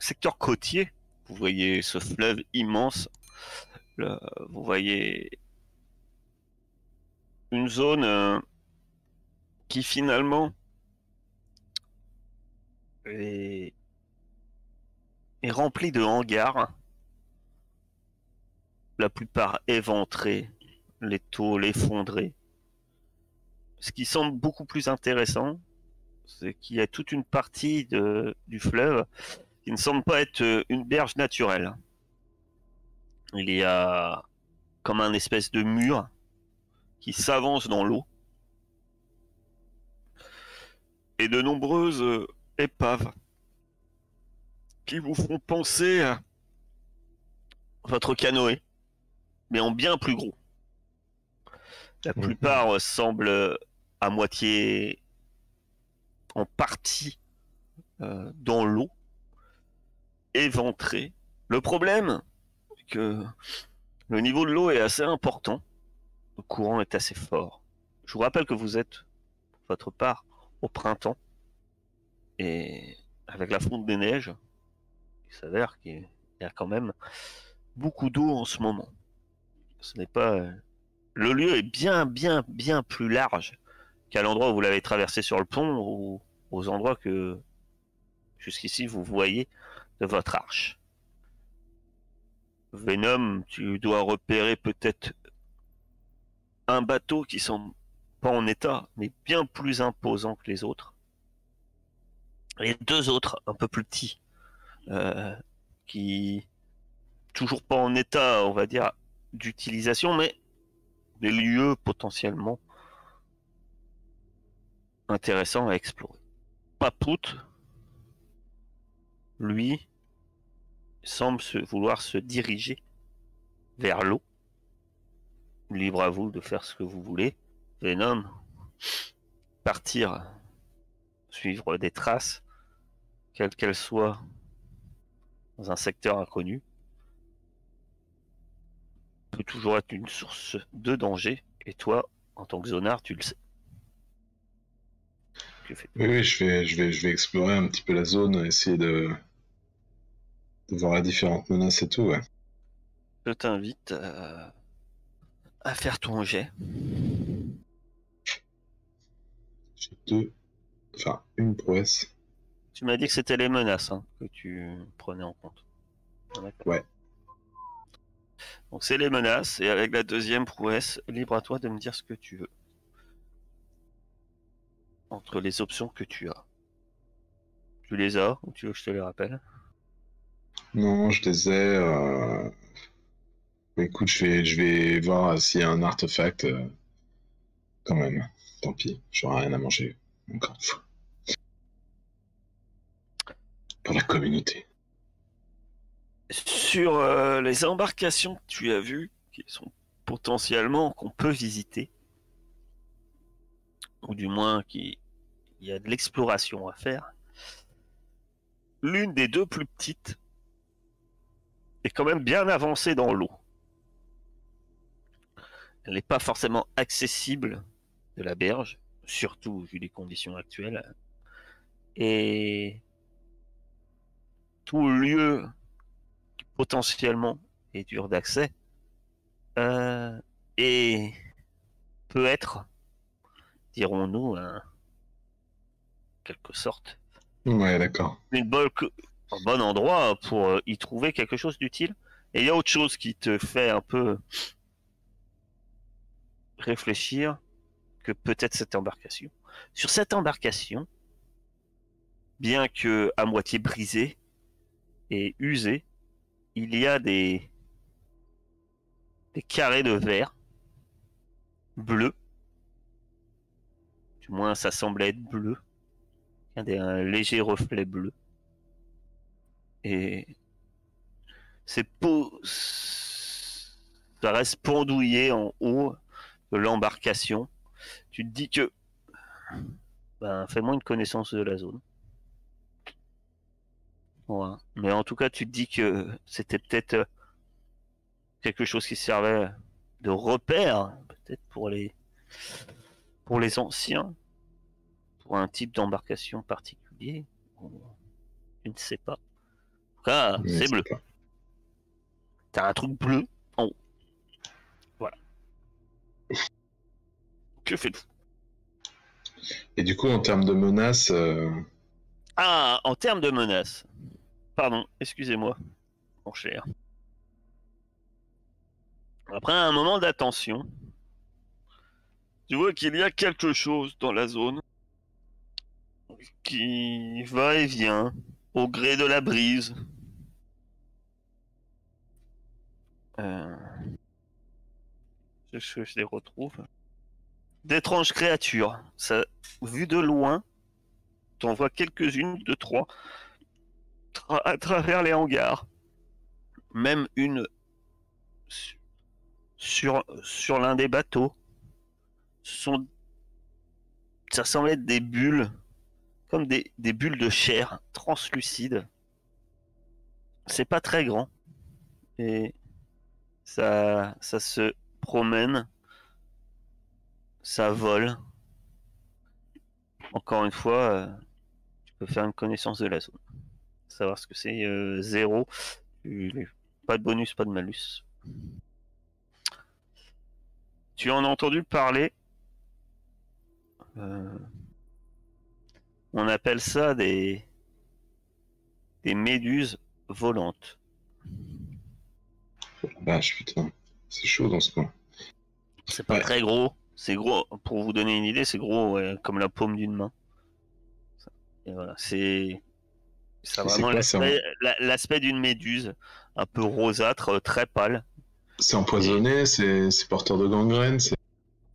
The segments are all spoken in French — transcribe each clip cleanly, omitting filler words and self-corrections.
secteur côtier. Vous voyez ce fleuve immense. Vous voyez une zone qui finalement est, est remplie de hangars, la plupart éventrés, les tôles effondrées. Ce qui semble beaucoup plus intéressant, c'est qu'il y a toute une partie du fleuve qui ne semble pas être une berge naturelle. Il y a comme un espèce de mur qui s'avance dans l'eau et de nombreuses épaves qui vous font penser à votre canoë, mais en bien plus gros. La plupart semblent à moitié en partie dans l'eau, éventrés. Le problème, c'est que le niveau de l'eau est assez important, le courant est assez fort. Je vous rappelle que vous êtes, pour votre part, au printemps, et avec la fonte des neiges, il s'avère qu'il y a quand même beaucoup d'eau en ce moment. Ce n'est pas... Le lieu est bien plus large qu'à l'endroit où vous l'avez traversé sur le pont ou aux endroits que jusqu'ici vous voyez de votre arche. Venom, tu dois repérer peut-être un bateau qui semble pas en état, mais bien plus imposant que les autres. Et deux autres, un peu plus petits, qui toujours pas en état, on va dire, d'utilisation, mais des lieux potentiellement intéressants à explorer. Paput, lui, semble vouloir se diriger vers l'eau. Libre à vous de faire ce que vous voulez. Venom, partir, suivre des traces, quelles qu'elles soient, dans un secteur inconnu, peut toujours être une source de danger. Et toi, en tant que zonard, tu le sais. Oui, je vais explorer un petit peu la zone, essayer de voir les différentes menaces et tout, ouais. Je t'invite à faire ton jet. J'ai une prouesse. Tu m'as dit que c'était les menaces que tu prenais en compte. Ouais. Donc c'est les menaces, et avec la deuxième prouesse, libre à toi de me dire ce que tu veux. Entre les options que tu as. Tu les as, ou tu veux que je te les rappelle? Non, je les ai. Écoute, je vais voir s'il y a un artefact quand même. Tant pis, j'aurai rien à manger. Encore une fois. Pour la communauté. Sur les embarcations que tu as vues, qui sont potentiellement qu'on peut visiter, ou du moins qu'il y a de l'exploration à faire, l'une des deux plus petites est quand même bien avancée dans l'eau. Elle n'est pas forcément accessible de la berge, surtout vu les conditions actuelles. Et tout lieu qui potentiellement est dur d'accès et peut être, dirons-nous, en quelque sorte, Ouais, d'accord. un bon endroit pour y trouver quelque chose d'utile. Et il y a autre chose qui te fait un peu réfléchir que peut-être cette embarcation. Sur cette embarcation, bien que à moitié brisée et usée, il y a des carrés de verre bleu. Du moins, ça semblait être bleu. Il y a un léger reflet bleu. Et ces peaux, ça reste pendouillé en haut de l'embarcation. Tu te dis que, ben, fais-moi une connaissance de la zone. Ouais. Mais en tout cas, tu te dis que c'était peut-être quelque chose qui servait de repère, peut-être pour les anciens, pour un type d'embarcation particulier. Je ne sais pas. tout cas, Mais c'est c'est bleu. pas. T'as un truc bleu en haut. Voilà. Que faites-vous? Et du coup, en termes de menaces, Ah, en termes de menaces. Pardon, excusez-moi, mon cher. Après un moment d'attention, tu vois qu'il y a quelque chose dans la zone qui va et vient au gré de la brise. Euh, je les retrouve. D'étranges créatures. Ça, vu de loin, t'en vois quelques-unes, deux, trois, à travers les hangars. Même une sur l'un des bateaux. Ça semble être des bulles, comme des bulles de chair translucides. C'est pas très grand. Et ça se promène, ça vole. Encore une fois, tu peux faire une connaissance de la zone. Savoir ce que c'est 0. Pas de bonus, pas de malus. Tu en as entendu parler. euh, on appelle ça des méduses volantes. vache, putain, c'est chaud dans ce coin. C'est pas Ouais, très gros. C'est gros, pour vous donner une idée, c'est gros comme la paume d'une main. Et voilà, ça a et c'est vraiment quoi? l'aspect d'une méduse, un peu rosâtre, très pâle. C'est Et empoisonné, c'est porteur de gangrène, c'est.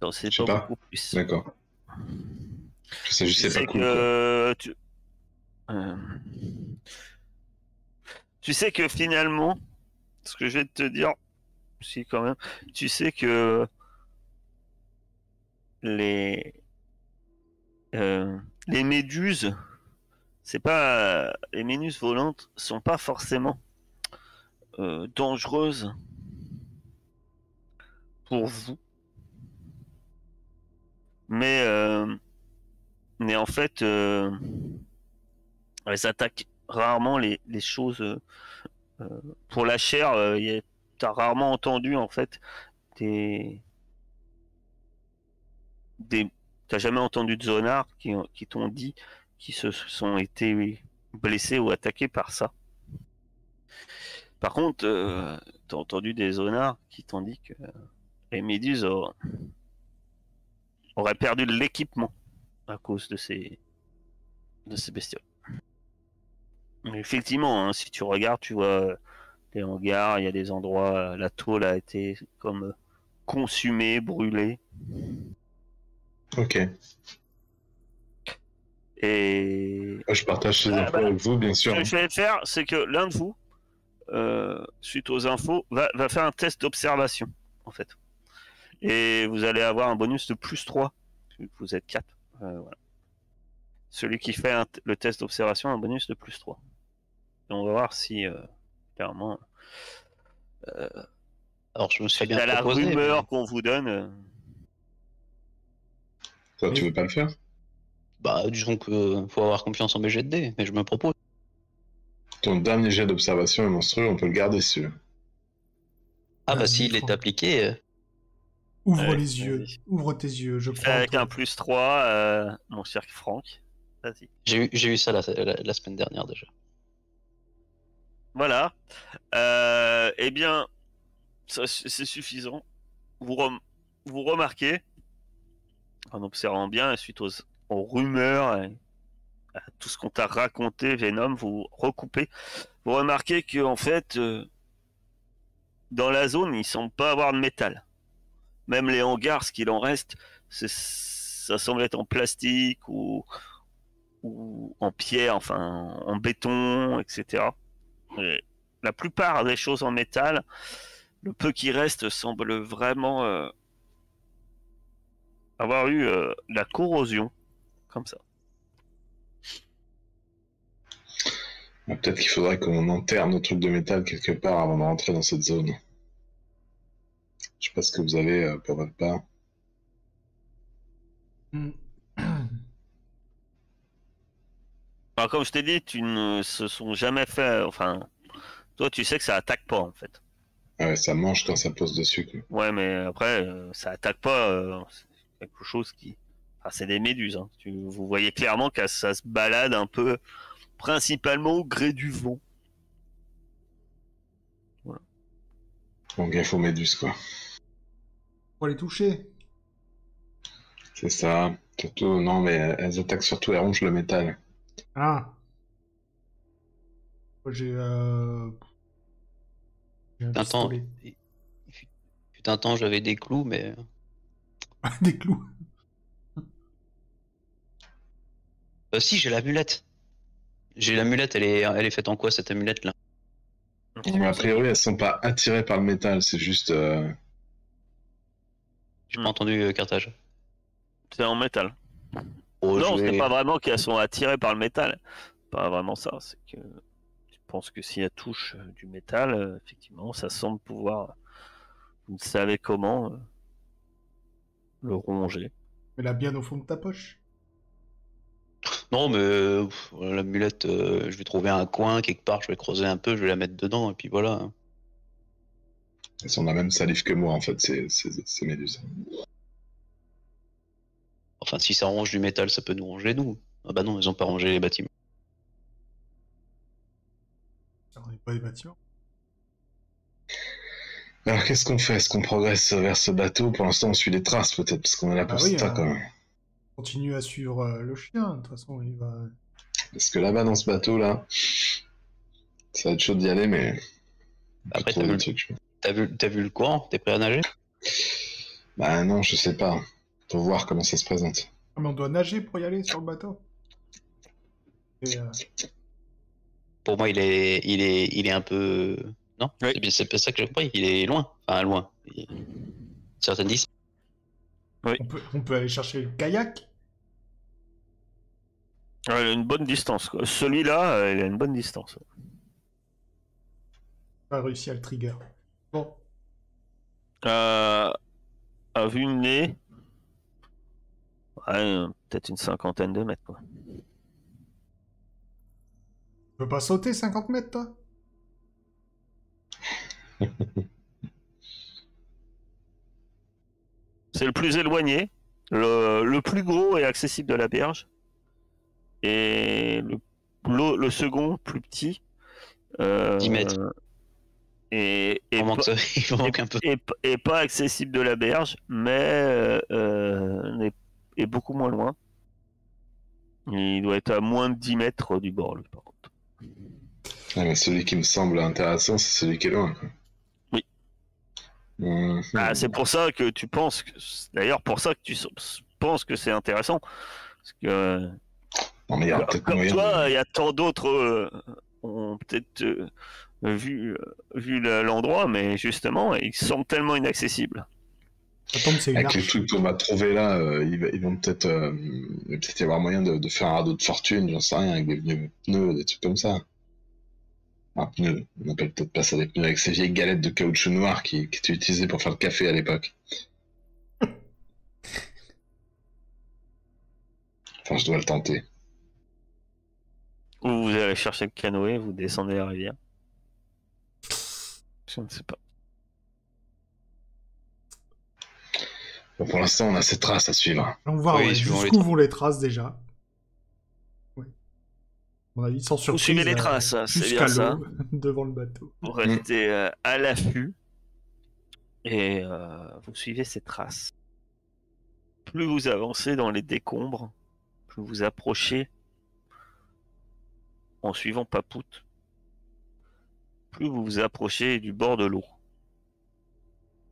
j'en sais Je sais pas pas. beaucoup plus. D'accord. Je sais juste Tu c'est pas sais cool, quoi. que euh, tu sais que finalement, ce que je vais te dire, si quand même, tu sais que les euh, les méduses, c'est pas les méduses volantes sont pas forcément dangereuses pour vous, mais en fait, elles attaquent rarement les choses. Pour la chair, t'as rarement entendu en fait des des t'as jamais entendu de zonards qui t'ont dit qu'ils se sont été blessés ou attaqués par ça. Par contre, t'as entendu des zonards qui t'ont dit que les méduses auraient perdu de l'équipement à cause de ces bestioles. Mais effectivement, hein, si tu regardes, tu vois les hangars, il y a des endroits, la tôle a été comme consumée, brûlée. Ok. Et Moi, je partage ces bah, infos avec vous, bien ce sûr, que hein. je vais faire, c'est que l'un de vous, suite aux infos, va faire un test d'observation, en fait. Et vous allez avoir un bonus de plus 3, vu que vous êtes 4. Voilà. Celui qui fait le test d'observation a un bonus de plus 3. Et on va voir si, clairement, Alors, je me serais suite bien à la proposé, mais rumeur qu'on vous donne, Toi, tu Mais- veux pas le faire? bah, disons que faut avoir confiance en mes jets de dés, mais je me propose. Ton dernier jet d'observation est monstrueux, on peut le garder si tu veux. Ah bah Vas-y, s'il est Franck. appliqué, Ouvre ouais, les yeux, vas-y. ouvre tes yeux, je Tu fais crois en avec un toi. plus 3, mon cher Franck. Vas-y. j'ai eu ça la semaine dernière déjà. Voilà. Eh bien, c'est suffisant. Vous remarquez, en observant bien, et suite aux rumeurs, et à tout ce qu'on t'a raconté, Venom, vous recoupez. Vous remarquez que en fait, dans la zone, il semble pas avoir de métal. Même les hangars, ce qu'il en reste, ça semble être en plastique ou en pierre, enfin en béton, etc. Et la plupart des choses en métal, le peu qui reste semble vraiment avoir eu la corrosion, comme ça. Peut-être qu'il faudrait qu'on enterre nos trucs de métal quelque part avant de rentrer dans cette zone. Je sais pas ce que vous avez pour votre part. Hmm. Alors, comme je t'ai dit, tu ne se sont jamais fait, enfin, Toi, tu sais que ça attaque pas en fait. Ouais, ça mange quand ça pose dessus, quoi. Ouais, mais après, ça attaque pas. C'est quelque chose qui. Enfin, c'est des méduses. Hein. Vous voyez clairement que ça se balade un peu, principalement au gré du vent. Voilà. Bon, gaffe aux méduses, quoi. Faut les toucher. C'est ça. Surtout, non, mais elles attaquent surtout, elles rongent le métal. Ah. Moi, j'ai un Un temps, pistolet. fut un temps, j'avais des clous, mais Des clous. si j'ai l'amulette. J'ai l'amulette, elle est faite en quoi cette amulette là? Mais a priori, elles sont pas attirées par le métal, c'est juste. J'ai pas entendu Carthage. C'est en métal. Oh, Non, je c'est vais- pas vraiment qu'elles sont attirées par le métal. Pas vraiment ça. C'est que je pense que si elles touchent du métal, effectivement, ça semble pouvoir. Vous ne savez comment le ronger. Mais là, bien au fond de ta poche. Non, mais l'amulette, je vais trouver un coin quelque part, je vais creuser un peu, je vais la mettre dedans et puis voilà. Elles sont la même salive que moi, en fait, ces méduses. Enfin, si ça ronge du métal, ça peut nous ronger nous. Ah bah non, ils ont pas rongé les bâtiments. On n'est pas des bâtiments. Alors, qu'est-ce qu'on fait? Est-ce qu'on progresse vers ce bateau? Pour l'instant, on suit les traces, peut-être, parce qu'on est là pour oui, ça, quand même. Continue à suivre le chien. De toute façon, il va. Parce que là-bas, dans ce bateau-là, ça va être chaud d'y aller, mais. Après, trop de trucs. t'as vu le courant? T'es prêt à nager? Bah non, je sais pas. Faut voir comment ça se présente. Ah, mais on doit nager pour y aller sur le bateau. Et, Pour moi, il est un peu. Non? Oui. C'est pas ça que j'ai compris. Il est loin. Enfin, loin. Certaines disent. on peut aller chercher le kayak. Ouais, il a une bonne distance. Quoi. Celui-là, il a une bonne distance. Pas réussi à le trigger. Bon. À vue de nez, ouais, peut-être une cinquantaine de mètres. Quoi. Tu peux pas sauter 50 mètres, toi? C'est le plus éloigné, le plus gros et accessible de la berge. Et le second, plus petit. 10 mètres. Et Il manque ça, il manque un peu. et pas accessible de la berge, mais est beaucoup moins loin. Il doit être à moins de 10 mètres du bord, lui, par contre. Ouais, mais celui qui me semble intéressant, c'est celui qui est loin, quoi. Oui. Ah, c'est pour ça que tu penses que... D'ailleurs, pour ça que tu penses que c'est intéressant. Parce que... Non, mais il y a peut-être comme moyen. toi, il y a tant d'autres ont peut-être vu l'endroit, mais justement, ils sont tellement inaccessibles. Ça tombe, c'est une Avec les arche. trucs qu'on va trouver là, ils vont peut-être il va peut-être y avoir moyen de faire un radeau de fortune, j'en sais rien, avec des pneus, des trucs comme ça. Un pneu, on appelle peut-être pas ça des pneus, avec ces vieilles galettes de caoutchouc noir qui étaient utilisées pour faire le café à l'époque. Enfin, je dois le tenter. Ou vous allez chercher le canoë, vous descendez la rivière. Je ne sais pas. Bon, pour l'instant, on a ces traces à suivre. On va voir Oui, ouais, suivant jusqu'où les vont les traces déjà. Ouais. À mon avis, sans surprise. Vous suivez les traces, c'est jusqu'à bien ça. l'eau, devant le bateau. Vous restez à l'affût et vous suivez ces traces. Plus vous avancez dans les décombres, plus vous approchez en suivant Papout, plus vous vous approchez du bord de l'eau.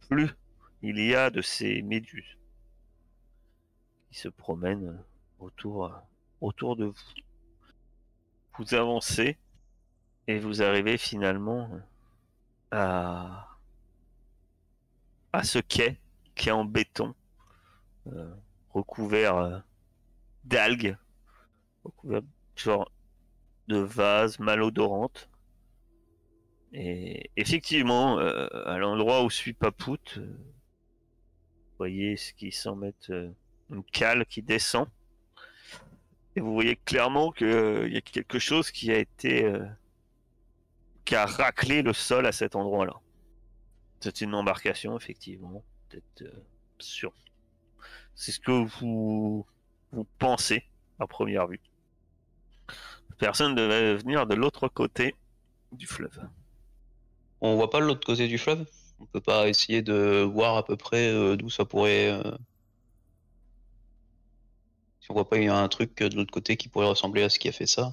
Plus il y a de ces méduses qui se promènent autour de vous. Vous avancez et vous arrivez finalement à ce quai qui est en béton, recouvert d'algues, recouvert genre de vases malodorantes. Et effectivement, à l'endroit où suit Papout, vous voyez ce qui semble être une cale qui descend. Et vous voyez clairement qu'il y a quelque chose qui a été qui a raclé le sol à cet endroit-là. C'est une embarcation, effectivement. Peut-être sûr. C'est ce que vous pensez à première vue. Personne devait venir de l'autre côté du fleuve. On voit pas l'autre côté du fleuve? On peut pas essayer de voir à peu près d'où ça pourrait... Si on voit pas un truc de l'autre côté qui pourrait ressembler à ce qui a fait ça.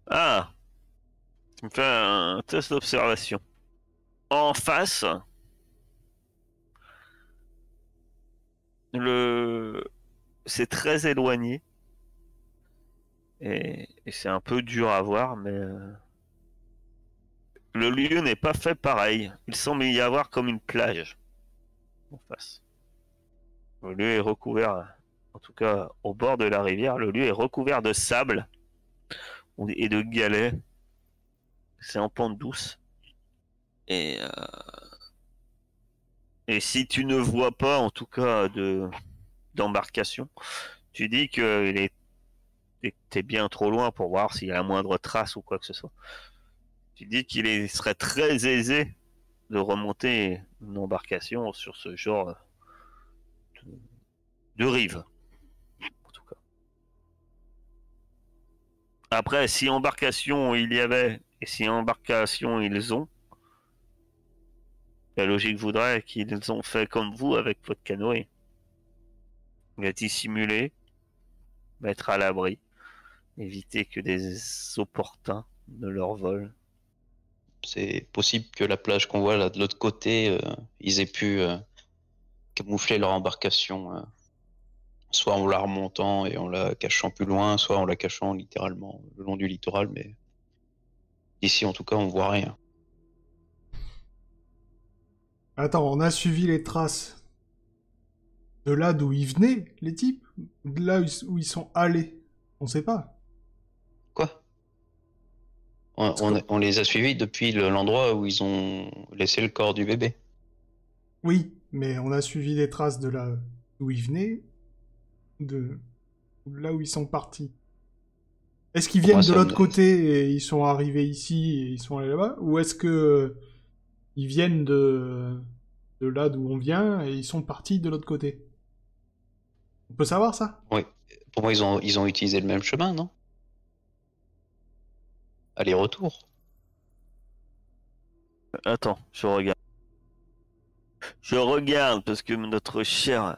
Ah, tu me fais un test d'observation. En face, c'est très éloigné. Et c'est un peu dur à voir, mais le lieu n'est pas fait pareil. Il semble y avoir comme une plage en face. Le lieu est recouvert, en tout cas au bord de la rivière, le lieu est recouvert de sable et de galets. C'est en pente douce. Et si tu ne vois pas, en tout cas, d'embarcation, tu dis que t'es bien trop loin pour voir s'il y a la moindre trace ou quoi que ce soit. Tu dis qu'il serait très aisé de remonter une embarcation sur ce genre de rive. En tout cas. Après, si embarcation il y avait, et si embarcation ils ont, la logique voudrait qu'ils ont fait comme vous avec votre canoë. Il a dissimulé, mettre à l'abri, éviter que des opportuns ne leur volent. C'est possible que la plage qu'on voit là de l'autre côté, ils aient pu camoufler leur embarcation, soit en la remontant et en la cachant plus loin, soit en la cachant littéralement le long du littoral, mais ici en tout cas on voit rien. Attends, on a suivi les traces de là d'où ils venaient, les types? De là où ils sont allés? On sait pas. Quoi? On les a suivis depuis l'endroit où ils ont laissé le corps du bébé. Oui, mais on a suivi les traces de là d'où ils venaient, de là où ils sont partis. Est-ce qu'ils viennent de l'autre côté et ils sont arrivés ici et ils sont allés là-bas? Ou est-ce que ils viennent de là d'où on vient et ils sont partis de l'autre côté? On peut savoir ça? Oui. Pour moi, ils ont utilisé le même chemin, non? Aller-retour. Attends, je regarde. Je regarde parce que notre cher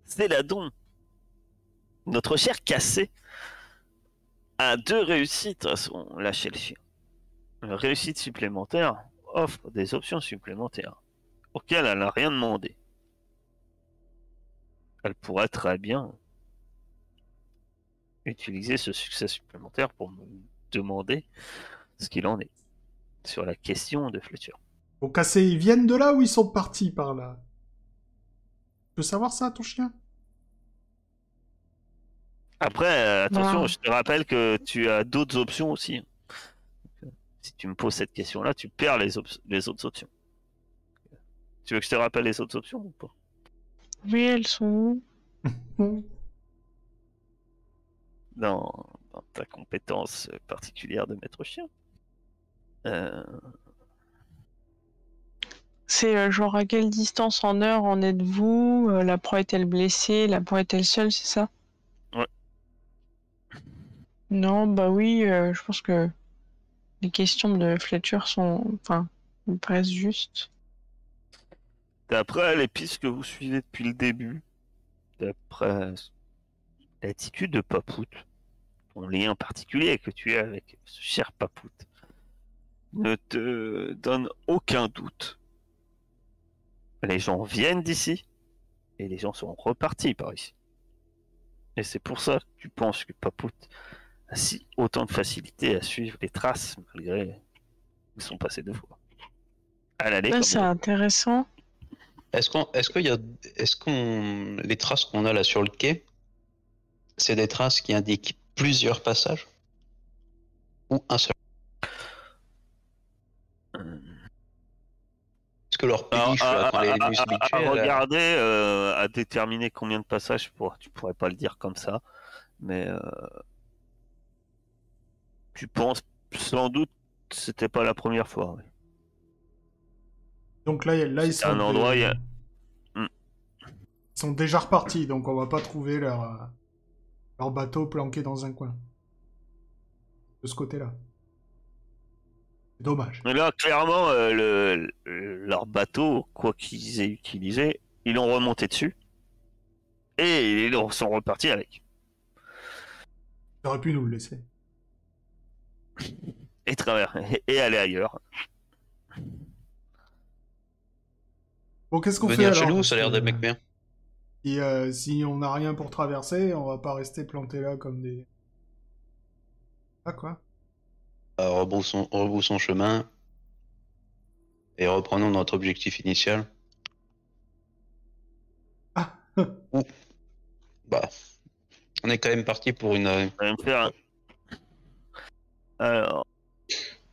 Céladon, notre cher Cassé, a 2 réussites à son lâcher le chien. Une réussite supplémentaire offre des options supplémentaires auxquelles elle n'a rien demandé. Elle pourrait très bien utiliser ce succès supplémentaire pour me demander ce qu'il en est sur la question de Fletcher. Bon, Cassé, ils viennent de là ou ils sont partis par là? Tu peux savoir ça, ton chien? Après, attention, je te rappelle que tu as d'autres options aussi. Si tu me poses cette question-là, tu perds les autres options. Tu veux que je te rappelle les autres options ou pas? Oui, elles sont où? Dans ta compétence particulière de maître chien. C'est genre à quelle distance en heure en êtes-vous? La proie est-elle blessée? La proie est-elle seule, c'est ça? Ouais. Non, bah oui, je pense que les questions de Fletcher me paraissent justes. D'après les pistes que vous suivez depuis le début, d'après l'attitude de Papout, ton lien particulier que tu as avec ce cher Papout, ne te donne aucun doute. Les gens viennent d'ici et les gens sont repartis par ici. Et c'est pour ça que tu penses que Papout a autant de facilité à suivre les traces malgré qu'ils sont passés 2 fois. C'est intéressant. Est-ce qu'on les traces qu'on a là sur le quai, c'est des traces qui indiquent plusieurs passages ou un seul? Est-ce que leur péniche quand les nuits habituées, à regarder, à déterminer combien de passages, tu pourrais pas le dire comme ça, mais Tu penses sans doute que c'était pas la première fois. Oui. Donc là ils C'est un endroit, il y a... ils sont déjà repartis, donc on va pas trouver leur bateau planqué dans un coin. De ce côté-là. C'est dommage. Mais là, clairement, leur bateau, quoi qu'ils aient utilisé, ils l'ont remonté dessus. Et ils sont repartis avec. Ils auraient pu nous le laisser. Et aller ailleurs. Bon, qu'est-ce qu'on fait Venir alors? chez nous, Parce ça a l'air que, des mecs bien. si on n'a rien pour traverser, on va pas rester planté là comme des... Ah quoi? Rebroussons chemin et reprenons notre objectif initial. Ah Bah, on est quand même parti pour une. On va me faire... Alors,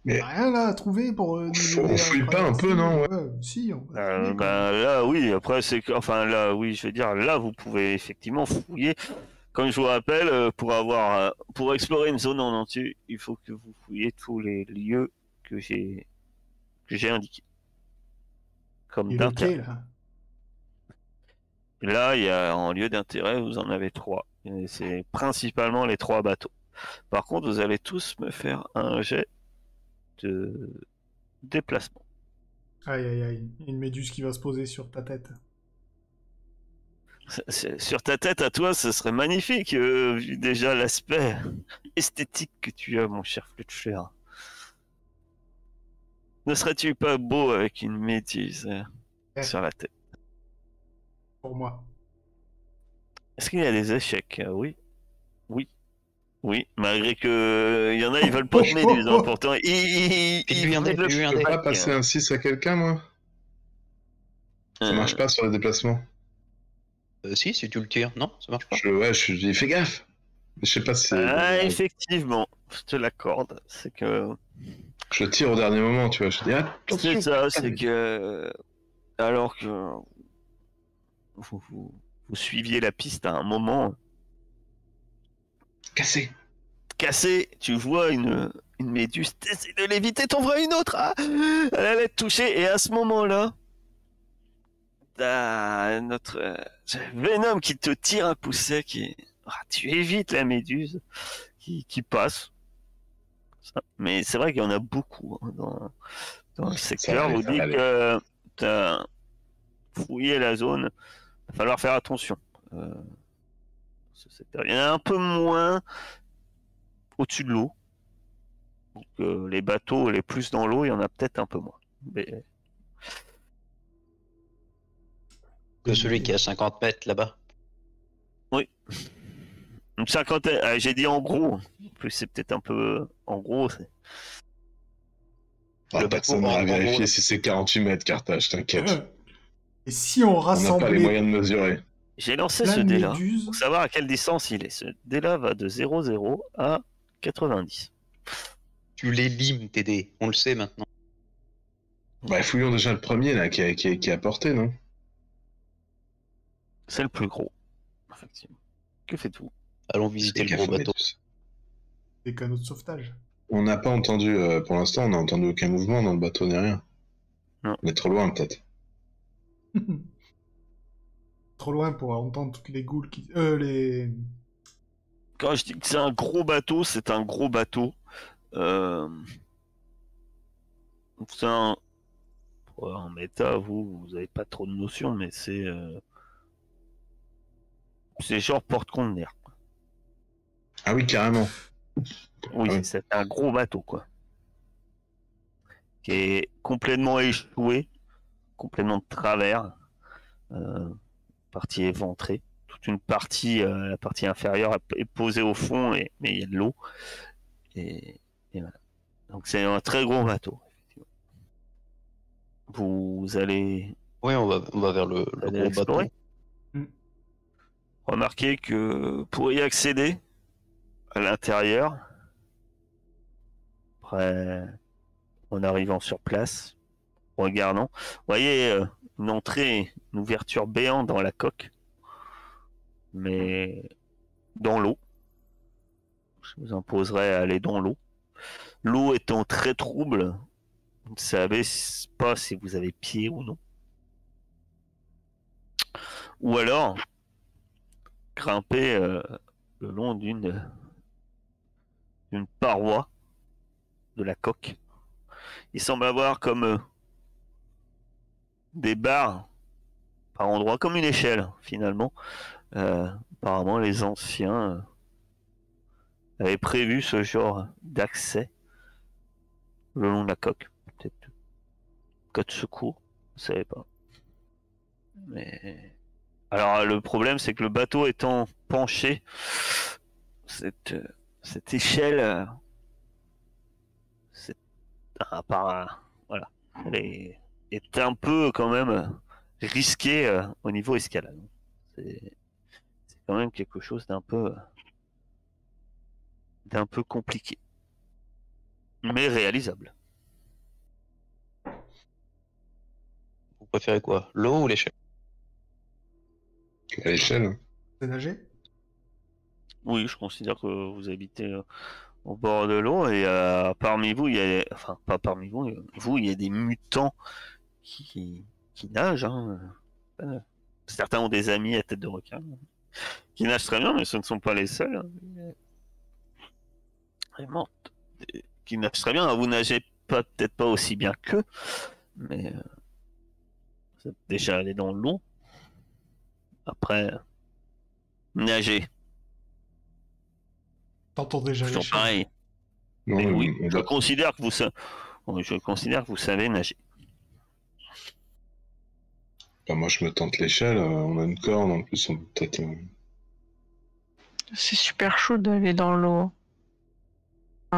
Mais- rien là à trouver pour nous On aider à fouille pas un traverser. peu, non? Si, on va fouiller, quand bah, même. là, oui, après, c'est que... Enfin, là, oui, je veux dire, là, vous pouvez effectivement fouiller. Comme je vous rappelle, pour explorer une zone en entier, il faut que vous fouillez tous les lieux que j'ai indiqués. Comme Et le d'intérêt. quai, là. Là, il y a en lieu d'intérêt, vous en avez 3. Et c'est principalement les 3 bateaux. Par contre, vous allez tous me faire un jet de déplacement. Aïe aïe aïe, une méduse qui va se poser sur ta tête. Sur ta tête à toi, ce serait magnifique, vu déjà l'aspect esthétique que tu as, mon cher Fletcher. Ne serais-tu pas beau avec une méduse sur la tête? Pour moi. Est-ce qu'il y a des échecs? Oui. Oui. Oui, malgré que il y en a, ils veulent pas de méduse, hein, pourtant. File-lui un dé, veulent file-lui un Je dé. peux pas passer un 6 à quelqu'un, moi? Ça marche pas sur les déplacements. Si tu le tires, non, ça marche pas. J'ai fait gaffe. Je sais pas si effectivement, je te l'accorde. C'est que je tire au dernier moment, tu vois. Je dis attention. c'est ça, c'est que alors que vous suiviez la piste à un moment Cassé. cassé, tu vois une méduse, t'essaies de l'éviter, t'en vois une autre, ah, elle allait te toucher, et à ce moment-là, t'as notre Venom qui te tire un coup sec et tu évites la méduse qui passe. Mais c'est vrai qu'il y en a beaucoup, hein, dans le secteur. Vous dites que t'as fouillé la zone, il va falloir faire attention. Ce secteur. Il y en a un peu moins au-dessus de l'eau. Donc les bateaux les plus dans l'eau, il y en a peut-être un peu moins. Mais... Que celui qui est à 50 mètres là-bas. Oui. Une cinquantaine, j'ai dit en gros. En plus, c'est peut-être un peu en gros. Le personne n'a vérifié si c'est 48 mètres, Carthage, t'inquiète. Et si on On n'a pas les rassemblait moyens de mesurer. J'ai lancé plein ce de dé-là méduses? pour savoir à quelle distance il est. Ce dé-là va de 0,0 à 90. Tu les limes, tes dés. On le sait maintenant. Bah, fouillons déjà le premier, là, qui a porté, non? C'est le plus gros, effectivement. Que faites-vous? Allons visiter le gros bateau. Des canaux de sauvetage. On n'a pas entendu, pour l'instant, on n'a entendu aucun mouvement dans le bateau ni rien. Non. On est trop loin, peut-être. Trop loin pour entendre toutes les goules qui... les... Quand je dis que c'est un gros bateau, c'est un gros bateau. C'est un... En méta, vous avez pas trop de notions, mais c'est genre porte-conteneur. Ah oui, carrément. Oui, Ah oui. c'est un gros bateau, quoi. Qui est complètement échoué, complètement de travers. Partie éventrée. Toute une partie, la partie inférieure est posée au fond, mais il y a de l'eau. Et voilà. Donc c'est un très gros bateau. Effectivement. Vous allez Oui, on va vers le gros explorer. bateau. Remarquez que pour y accéder à l'intérieur, après, en arrivant sur place, en regardant, vous voyez une entrée, une ouverture béante dans la coque, mais dans l'eau. Je vous imposerai à aller dans l'eau. l'eau étant très trouble, vous ne savez pas si vous avez pied ou non. Ou alors, grimper le long d'une paroi de la coque. Il semble avoir comme des barres par endroits, comme une échelle finalement. Apparemment, les anciens avaient prévu ce genre d'accès le long de la coque. Peut-être cas de secours, je ne savais pas. Mais alors le problème, c'est que le bateau étant penché, cette échelle, voilà, elle est un peu quand même risquée au niveau escalade. C'est quand même quelque chose d'un peu compliqué, mais réalisable. Vous préférez quoi? L'eau ou l'échelle? À l'échelle. C'est nager? Oui, je considère que vous habitez au bord de l'eau et parmi vous, il y a, enfin pas parmi vous, il y a des mutants qui nagent. Hein. Certains ont des amis à tête de requin qui nagent très bien, mais ce ne sont pas les seuls. Hein. Vraiment, qui nagent très bien. Vous nagez peut-être pas aussi bien qu'eux, mais vous êtes déjà allé dans l'eau. Après, nager. T'entends déjà Toujours les pareil. Non, Mais mais oui, on je doit- considère que vous savez nager. Bah, moi, je me tente l'échelle. On a une corde en plus. On peut peut-être. C'est super chaud d'aller dans l'eau. Je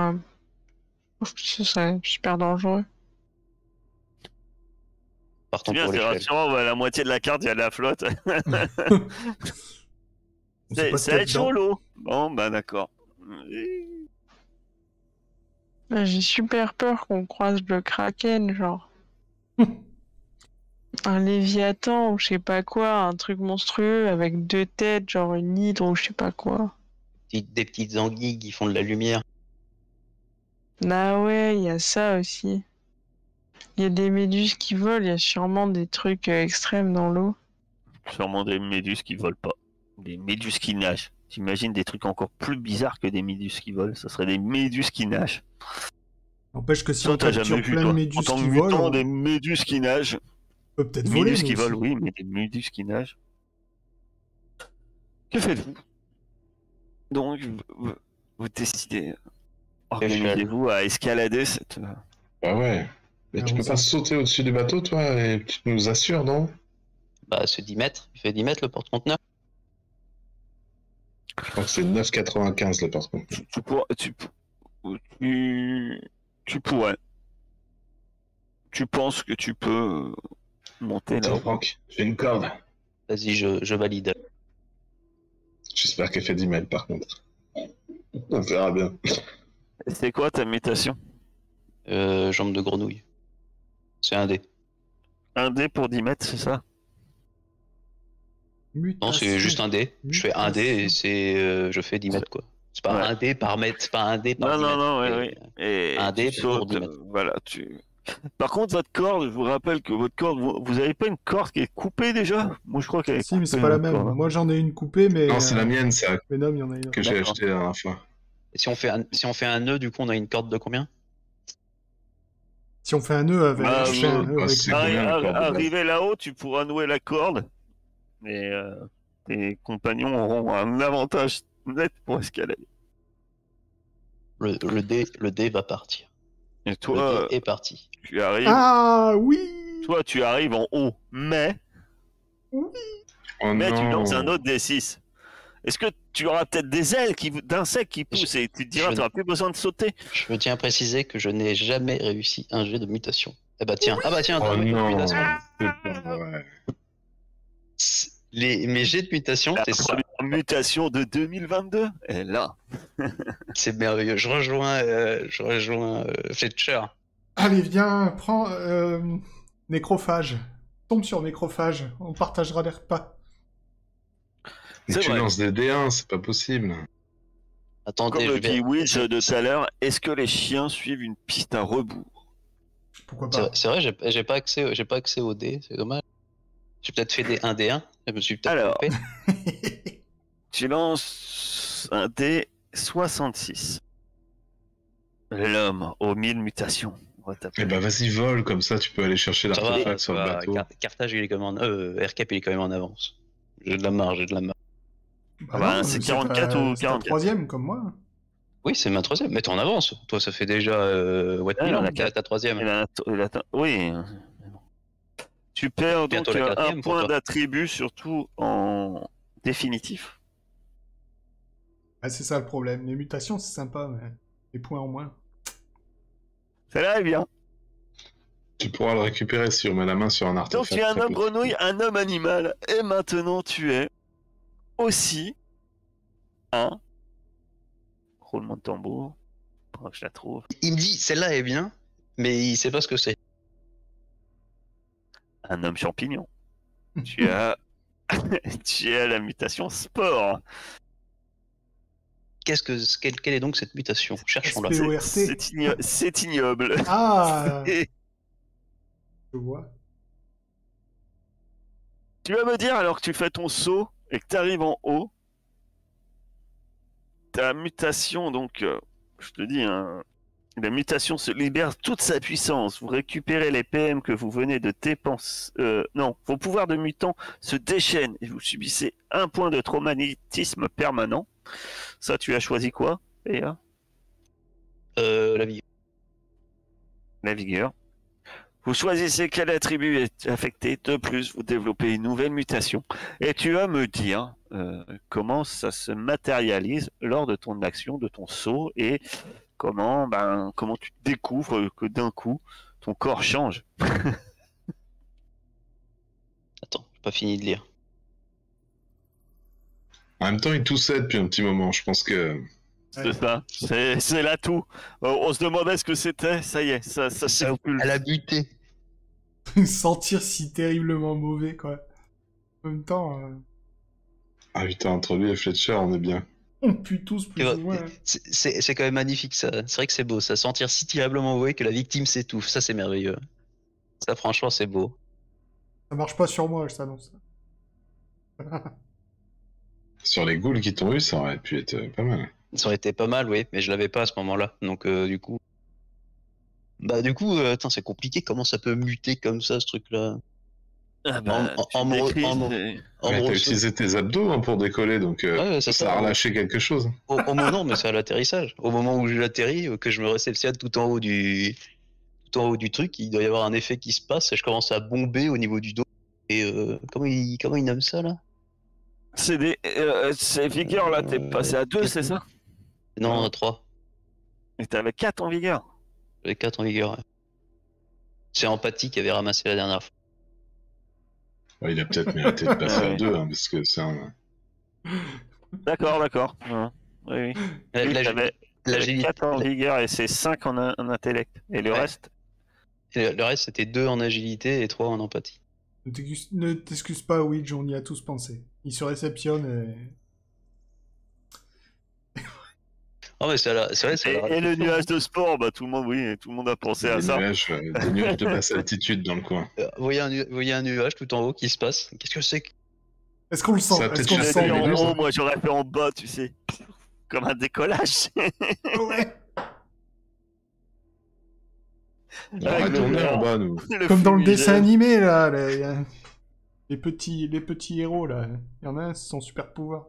trouve que ce serait super dangereux. Partons C'est bien, pour c'est l'échelle. rassurant, on voit la moitié de la carte, il y a de la flotte. On sait pas ce Ça qu'il y va a être chaud dedans. l'eau. Bon, bah d'accord. J'ai super peur qu'on croise le kraken, genre. Un léviathan ou je sais pas quoi, un truc monstrueux avec 2 têtes, genre une hydre ou je sais pas quoi. Des petites anguilles qui font de la lumière. Ah ouais, il y a ça aussi. Il y a des méduses qui volent, il y a sûrement des trucs extrêmes dans l'eau. Sûrement des méduses qui volent pas. Des méduses qui nagent. T'imagines des trucs encore plus bizarres que des méduses qui volent. Ça serait des méduses qui nagent. N'empêche que si Toi, on t'as jamais capture vu, plein de toi. En méduses tant que qui mutant, volent, des on méduses qui nagent. peut peut-être Des voler, méduses nous qui aussi. volent, oui, mais des méduses qui nagent. Que faites-vous? Donc, vous décidez, organisez-vous à escalader cette... Bah ouais. Mais tu peux pas Allons-y. sauter au-dessus du bateau, toi, et tu nous assures, non? Bah, c'est 10 mètres. Il fait 10 mètres le porte-conteneur. Je crois que c'est 9,95 le par contre. Tu pourrais. Tu penses que tu peux monter Attends, là-haut. Franck, j'ai une corde. Vas-y, je valide. J'espère qu'elle fait 10 mètres par contre. On verra bien. C'est quoi ta mutation? Jambe de grenouille. C'est un dé. Un dé pour 10 mètres, c'est ça? Non, c'est juste un dé. Je fais un dé et je fais 10 mètres quoi. C'est pas Ouais. un dé par mètre, c'est pas un dé par Non, 10 non, mètres. non, c'est- oui. Et un dé tu pour sautes, 10 mètres. voilà, Par contre, votre corde, je vous rappelle que votre corde, vous avez pas une corde qui est coupée déjà? Moi, je crois qu'elle est Si, mais c'est coupée, pas la votre même. corde, hein. Moi, j'en ai une coupée, mais. Non, c'est la mienne, ça, Venom, il y en a une autre. que j'ai D'accord. acheté la dernière fois. Et si on fait un nœud, du coup, on a une corde de combien? Si on fait un nœud avec. Bah, je fais un nœud avec. c'est combien, la corde de base? Arrivé là-haut, tu pourras nouer la corde. Et tes compagnons auront un avantage net pour escalader. Le dé va partir. Et Le toi, dé est parti. tu arrives, Ah oui. tu arrives en haut, mais Oh tu non. lances un autre D6. Est-ce que tu auras peut-être des ailes d'insectes qui poussent et tu te diras, Je- tu n'auras plus besoin de sauter? Je tiens à préciser que je n'ai jamais réussi un jet de mutation. Eh bah tiens, Oh un jet de non. mutation. C'est pas vrai. Mes jets de mutation, La c'est ça. première mutation de 2022 est là. C'est merveilleux. Je rejoins Fletcher. Allez, viens, prends. Nécrophage. Tombe sur Nécrophage. On partagera les repas. Mais C'est tu vrai. lances des D1, c'est pas possible. Attendez, Comme je le dit vais. Wiz de tout à l'heure, est-ce que les chiens suivent une piste à rebours? Pourquoi C'est pas? vrai, c'est vrai, j'ai pas accès au dé, c'est dommage. J'ai peut-être fait des 1D1, je me suis peut-être Alors, trompé. tu lances un dé 66. L'homme aux 1000 mutations. On va taper. Eh ben vas-y, vole, comme ça tu peux aller chercher Ça va, l'artefact sur le ça va, bateau. Carthage, il est quand même RCAP, il est quand même en avance. J'ai de la marge, j'ai de la marge. Ah bah, non, c'est ta- 44 ou c'est ta 44. troisième, comme moi. Oui, c'est ma troisième, mais t'es en avance. Toi, ça fait déjà What Ah, Milan, la ta troisième. Oui. Tu perds Bientôt donc la un quatrième pour point toi. d'attribut, surtout en définitif. Ah, c'est ça le problème. Les mutations, c'est sympa, mais les points en moins. Celle-là est bien. Tu pourras le récupérer si on met la main sur un artefact. Donc tu es un très homme petit. grenouille, un homme animal, et maintenant tu es aussi un roulement de tambour. Faudra que je la trouve. Il me dit, celle-là est bien, mais il sait pas ce que c'est. Un homme champignon. Tu as tu as la mutation sport. Quelle est donc cette mutation? Cherchons-la. SPORT. C'est ignoble. Ah, Et je vois. tu vas me dire, alors que tu fais ton saut et que tu arrives en haut, ta mutation, donc, je te dis, hein, la mutation se libère toute sa puissance. Vous récupérez les PM que vous venez de dépenser. Non, vos pouvoirs de mutant se déchaînent et vous subissez un point de traumatisme permanent. Ça, tu as choisi quoi, Léa? La vie. La vigueur. Vous choisissez quel attribut est affecté. De plus, vous développez une nouvelle mutation. Et tu vas me dire comment ça se matérialise lors de ton action, de ton saut, et comment tu découvres que d'un coup, ton corps change. Attends, j'ai pas fini de lire. En même temps, il toussait depuis un petit moment. Je pense que. C'est ça. C'est l'atout. On se demandait ce que c'était. Ça y est, ça circule. Elle a buté. Sentir si terriblement mauvais, quoi. En même temps, Ah putain, entre lui et Fletcher, on est bien. on pue tous plus ou moins. C'est quand même magnifique ça. C'est vrai que c'est beau, ça sentir si terriblement mauvais que la victime s'étouffe. Ça, c'est merveilleux. Ça, franchement, c'est beau. Ça marche pas sur moi, je t'annonce. Sur les ghouls qui t'ont eu, ça aurait pu être pas mal. Ça aurait été pas mal, oui, mais je l'avais pas à ce moment-là. Donc, du coup. Attends, c'est compliqué. Comment ça peut muter comme ça, ce truc-là? Ah En me Ouais, t'as re- utilisé tes abdos hein, pour décoller, donc Ouais, c'est ça a ça. relâché quelque chose. au moment, mais c'est à l'atterrissage. Au moment où j'ai atterri, que je me réceptionne tout en haut du truc, il doit y avoir un effet qui se passe et je commence à bomber au niveau du dos. Et comment il nomme ça là? C'est vigueur là, t'es passé à 2, c'est ça? Non, à 3. Et t'avais 4 en vigueur. J'avais 4 en vigueur. Ouais. C'est Empathie qui avait ramassé la dernière fois. Ouais, il a peut-être mérité de passer Ouais. à 2, hein, parce que c'est un. D'accord. Ouais. Oui. Là, Lui, j'ai- t'avais l'agilité- 4 en vigueur et c'est 5 en intellect. Et le Ouais. reste? le reste, c'était 2 en agilité et 3 en empathie. Ne t'excuse pas, Widge, on y a tous pensé. Il se réceptionne et... Ah, mais c'est vrai, c'est Et le nuage de sport, tout le monde a pensé à Des ça. nuages, des nuages de basse altitude dans le coin. Vous voyez un nuage tout en haut qui se passe. Qu'est-ce que c'est que... Est-ce qu'on le sent? Ça a Est-ce peut-être qu'on le juste sent été En les vraiment haut, moi j'aurais fait en bas, tu sais. Comme un décollage. Ouais. On va tourner en bas, nous. Comme dans le fumigène. dessin animé, là. Les petits héros, là. Il y en a un, c'est son super pouvoir.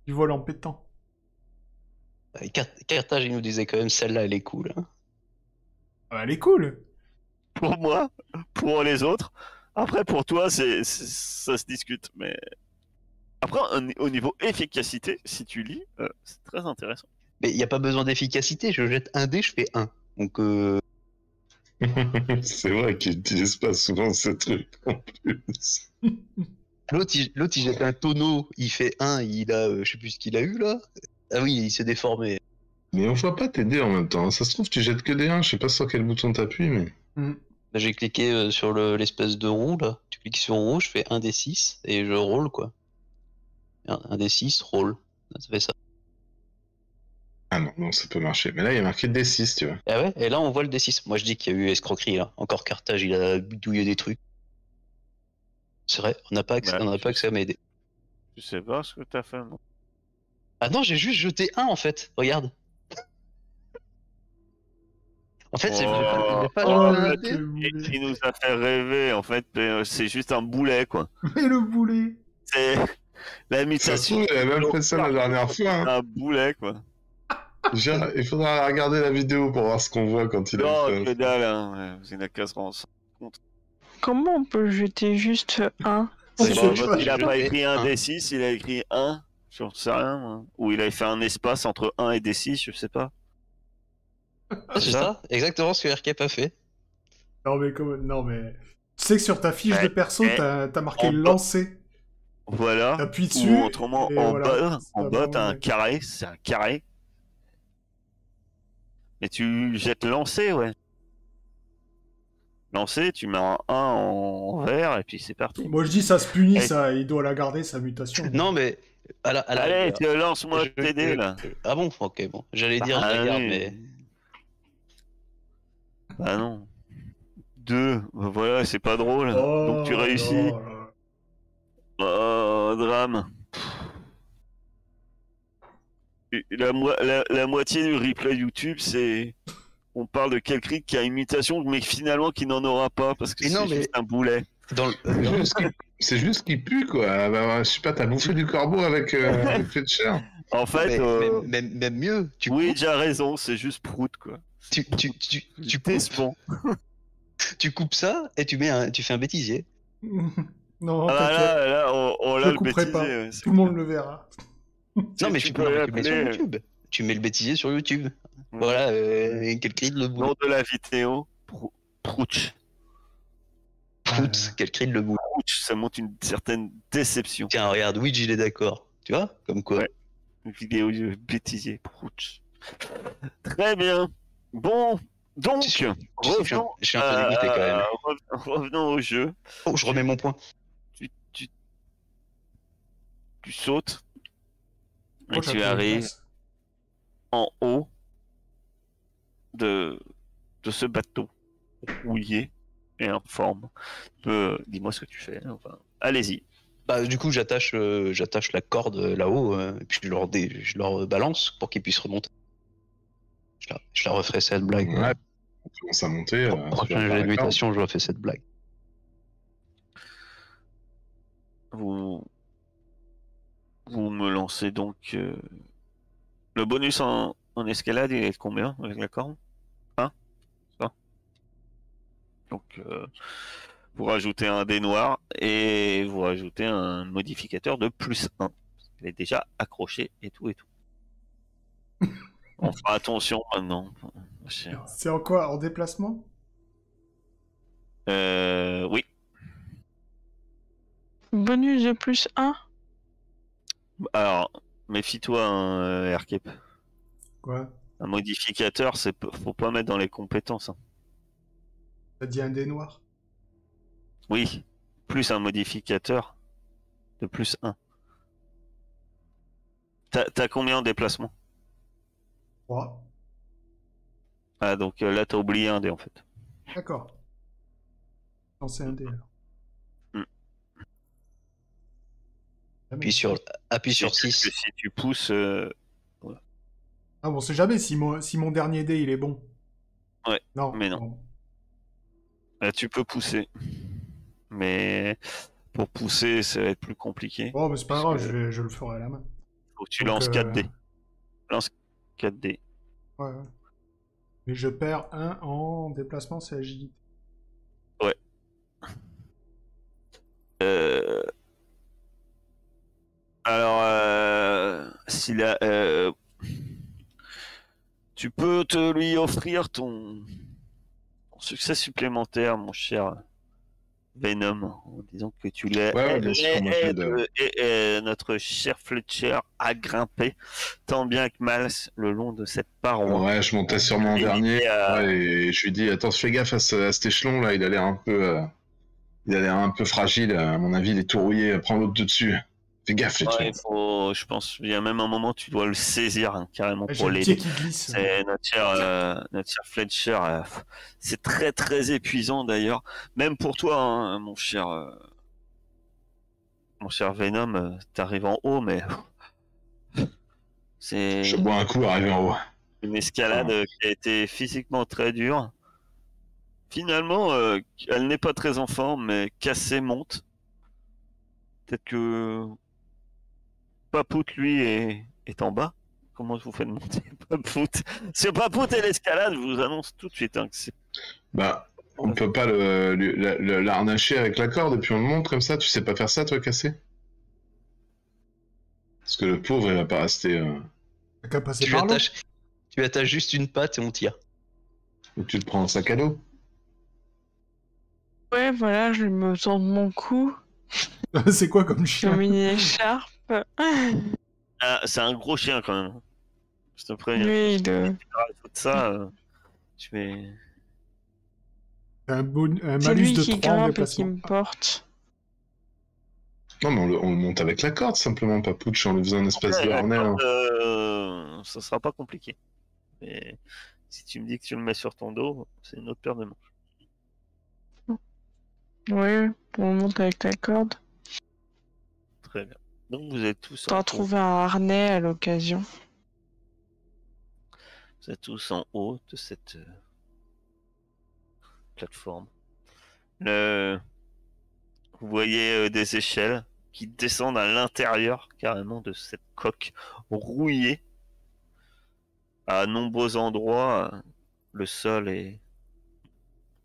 Du vol en pétant. Carthage, il nous disait quand même celle-là, elle est cool. Hein. Ah bah, elle est cool. Pour moi, pour les autres. Après, pour toi, ça se discute. Mais après, au niveau efficacité, si tu lis, c'est très intéressant. Mais il n'y a pas besoin d'efficacité. Je jette un dé, je fais 1. Donc, C'est vrai qu'ils n'utilisent pas souvent ce truc en plus. l'autre, il jette un tonneau, il fait 1, il a, je sais plus ce qu'il a eu là. Ah oui, il s'est déformé. Mais on voit pas tes dés en même temps. Ça se trouve, tu jettes que des 1. Je sais pas sur quel bouton t'appuies, mais. Là, j'ai cliqué sur l'espèce de roue là. Tu cliques sur roue, je fais 1 des 6 et je roule quoi. 1 des 6, roule. Ça fait ça. Ah non, non, ça peut marcher. Mais là, il y a marqué D6, tu vois. Ah ouais, et là on voit le D6. Moi je dis qu'il y a eu escroquerie là. Encore Carthage, il a bidouillé des trucs. C'est vrai, on n'a pas accès, Bah, on n'a pas accès à mes dés. Je sais pas ce que t'as fait, moi. Ah non, j'ai juste jeté un en fait. Regarde. En fait, j'ai Oh, pas Oh, jeté un le dé. boulet. il nous a fait rêver, en fait, mais c'est juste un boulet, quoi. Mais le boulet. C'est la Ça se mutation. trouve, il a même fait ça la dernière fois. Hein. Un boulet, quoi. Il faudra regarder la vidéo pour voir ce qu'on voit quand il a Non, fait que ça. dalle, hein. C'est une casse rance. Comment on peut jeter juste un? Je Bah, sais parce pas. qu'il a pas écrit un Un. D6, il a écrit 1. J'en sais rien, moi. Ou il a fait un espace entre 1 et D6, je sais pas. C'est ça, exactement ce que RKP a fait. Non, mais comment... Non, mais... Tu sais que sur ta fiche Ouais, de perso, mais t'as marqué en bas- lancer. Voilà. T'appuies dessus. Ou autrement, et en voilà. bas, Ça t'as un va, carré, c'est un carré. Mais tu jettes lancer, ouais. Lancer, tu mets un 1 en vert, et puis c'est parti. Moi, je dis, ça se punit, Eh. ça. Il doit la garder, sa mutation. Non mais à la Allez, rigueur, lance-moi je- tes dés, là. Ah bon, ok bon. J'allais dire je Ah, la garde oui. mais Bah non. 2, voilà, c'est pas drôle. Oh, Donc tu réussis. là là. Oh, drame. La moitié du replay YouTube, c'est... On parle de quelqu'un qui a imitation, mais finalement qui n'en aura pas, parce que Et c'est non, mais- juste un boulet. dans le C'est juste qu'il pue, quoi. Bah, je sais pas, t'as bouffé du corbeau avec Fletcher. En fait, même mieux, tu oui, coupes, j'ai raison, c'est juste prout, quoi. tu coupes, Décevant. tu coupes ça et tu fais un bêtisier. Non, Ah bah t'inquiète. là, on Je l'a le le couperai bêtisier. pas. Ouais, c'est Tout le monde clair. le verra. Non mais tu peux le mets sur l'appeler, YouTube. Tu mets le bêtisier sur YouTube. Ouais. Voilà, quel cri de le bout. Nom de la vidéo, Prouch. Prout, quel cri de le bout. Prouch, ça montre une certaine déception. Tiens, regarde, Luigi il est d'accord. Tu vois, comme quoi. Ouais. Une vidéo de bêtisier, Prouch. Très bien. Bon, donc, Tu sais que revenons, je suis un peu dégoûté quand même. revenons au jeu. Oh, je remets mon point. Tu sautes et Moi, j'appuie tu une arrives place. en haut de ce bateau rouillé et informe. Dis-moi ce que tu fais. Enfin, allez-y. Bah, du coup, j'attache la corde là-haut, et puis je leur balance pour qu'ils puissent remonter. Je la referai cette blague. Ouais, on commence à monter. Prochaine sur la invitation, je refais cette blague. Vous me lancez donc le bonus en escalade, il est de combien avec la corde? 1, ça. Donc vous rajoutez un dé noir et vous rajoutez un modificateur de +1. Elle est déjà accrochée et tout et tout. On fera attention maintenant. C'est en quoi? En déplacement? Oui. Bonus de +1? Alors, méfie-toi, hein, Aircape. Quoi? Un modificateur, faut pas mettre dans les compétences. Hein. T'as dit un dé noir? Oui, plus un modificateur de +1. T'as combien en déplacement? 3. Ah, donc là, t'as oublié un dé en fait. D'accord. Non, c'est un dé alors. Appuie sur 6. Si tu pousses. Ah bon, on sait jamais si mon dernier dé il est bon. Ouais, Non. mais non. Bon. Là, tu peux pousser. Mais pour pousser, ça va être plus compliqué. Oh, mais c'est pas Parce grave, que- je le ferai à la main. Faut que tu Donc, lances 4 dés. Lance 4 dés. Ouais, ouais. Mais je perds un en déplacement, c'est agilité. Alors, tu peux te lui offrir ton succès supplémentaire, mon cher Venom, en disant que tu l'as Ouais, bien sûr, moi, je l'aide. et notre cher Fletcher a grimpé tant bien que mal le long de cette paroi. Ouais, je montais sûrement en Et- dernier. et, Ouais, et je lui dis, attends, fais gaffe à cet échelon là, il a l'air un peu fragile. À mon avis, il est tout rouillé. Prends l'autre de dessus. Fais gaffe, Fletcher. Ouais, je pense, il y a même un moment, tu dois le saisir hein, carrément J'ai pour le pied l'aider. qui glisse. C'est notre cher Fletcher. C'est très très épuisant d'ailleurs. Même pour toi, hein, mon cher Venom, t'arrives en haut, mais c'est Je bois un coup, arrivé en haut. une escalade qui a été physiquement très dure. Finalement, elle n'est pas très en forme, mais Cassé monte. Peut-être que Papout, lui, est en bas. Comment je vous fais de monter Papout? Si Papout et l'escalade, je vous annonce tout de suite hein, que c'est... Bah, on peut pas l'arnacher avec la corde et puis on le monte comme ça. Tu sais pas faire ça, toi, Cassé? Parce que le pauvre, il va pas rester... T'as qu'à passer Tu par là. attaches juste une patte et on tire. Ou tu le prends en sac à dos. Ouais, voilà, je me sens de mon cou, C'est quoi comme j'ai chien? mis une écharpe. Ah, c'est un gros chien quand même. Je te préviens. Oui, Si tu rajoutes ça, je vais... Un c'est malus lui de qui 3 en grimpe et qui déplacement. me porte. Non, mais on le monte avec la corde, simplement, Papouche, en lui faisant une espèce de Ouais, harnais. Hein. ça sera pas compliqué. Mais si tu me dis que tu le mets sur ton dos, c'est une autre paire de manches. Oui, on monte avec la corde. Très bien. Donc vous êtes tous T'as trouvé un harnais à l'occasion. vous êtes tous en haut de cette plateforme. Vous voyez des échelles qui descendent à l'intérieur carrément de cette coque rouillée. À nombreux endroits, le sol est